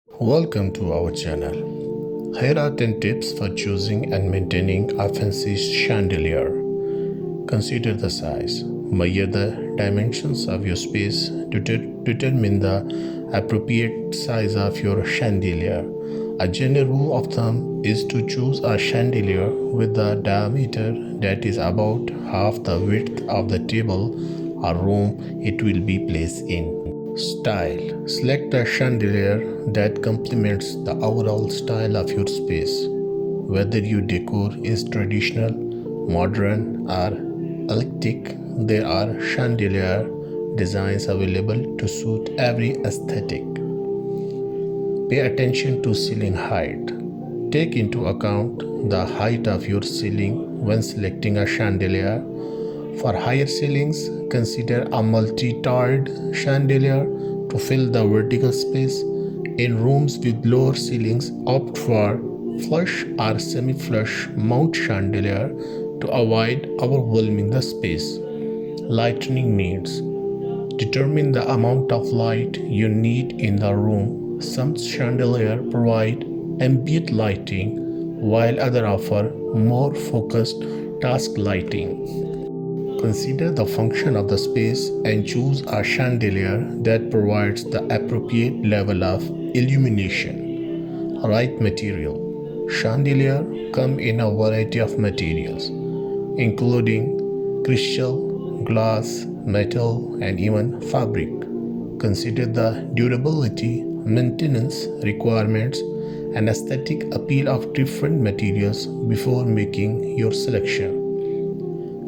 Welcome to our channel. Here are 10 tips for choosing and maintaining a fancy chandelier. Consider the size. Measure the dimensions of your space to determine the appropriate size of your chandelier. A general rule of thumb is to choose a chandelier with a diameter that is about half the width of the table or room it will be placed in. Style. Select a chandelier that complements the overall style of your space. Whether your decor is traditional, modern, or eclectic, there are chandelier designs available to suit every aesthetic. Pay attention to ceiling height. Take into account the height of your ceiling when selecting a chandelier. For higher ceilings, consider a multi-tiered chandelier to fill the vertical space. In rooms with lower ceilings, opt for flush or semi-flush mount chandelier to avoid overwhelming the space. Lighting needs. Determine the amount of light you need in the room. Some chandeliers provide ambient lighting, while others offer more focused task lighting. Consider the function of the space and choose a chandelier that provides the appropriate level of illumination. Right material. Chandelier come in a variety of materials, including crystal, glass, metal, and even fabric. Consider the durability, maintenance requirements, and aesthetic appeal of different materials before making your selection.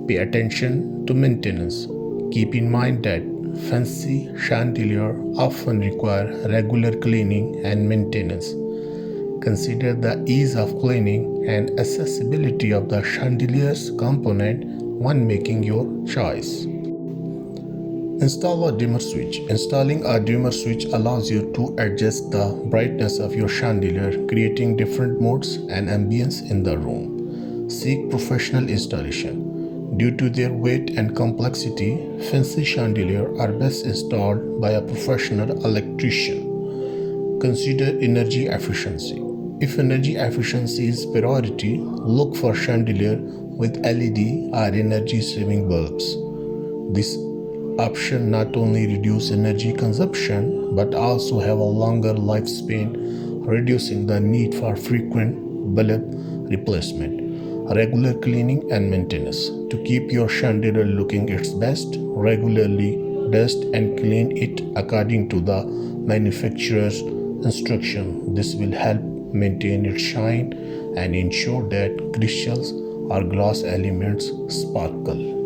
Pay attention to maintenance. Keep in mind that fancy chandeliers often require regular cleaning and maintenance. Consider the ease of cleaning and accessibility of the chandelier's component when making your choice. Install a dimmer switch. Installing a dimmer switch allows you to adjust the brightness of your chandelier, creating different modes and ambience in the room. Seek professional installation. Due to their weight and complexity, fancy chandeliers are best installed by a professional electrician. Consider energy efficiency. If energy efficiency is priority, look for chandelier with LED or energy-saving bulbs. This option not only reduces energy consumption but also have a longer lifespan, reducing the need for frequent bulb replacement. Regular cleaning and maintenance. To keep your chandelier looking its best, regularly dust and clean it according to the manufacturer's instruction. This will help maintain its shine and ensure that crystals or glass elements sparkle.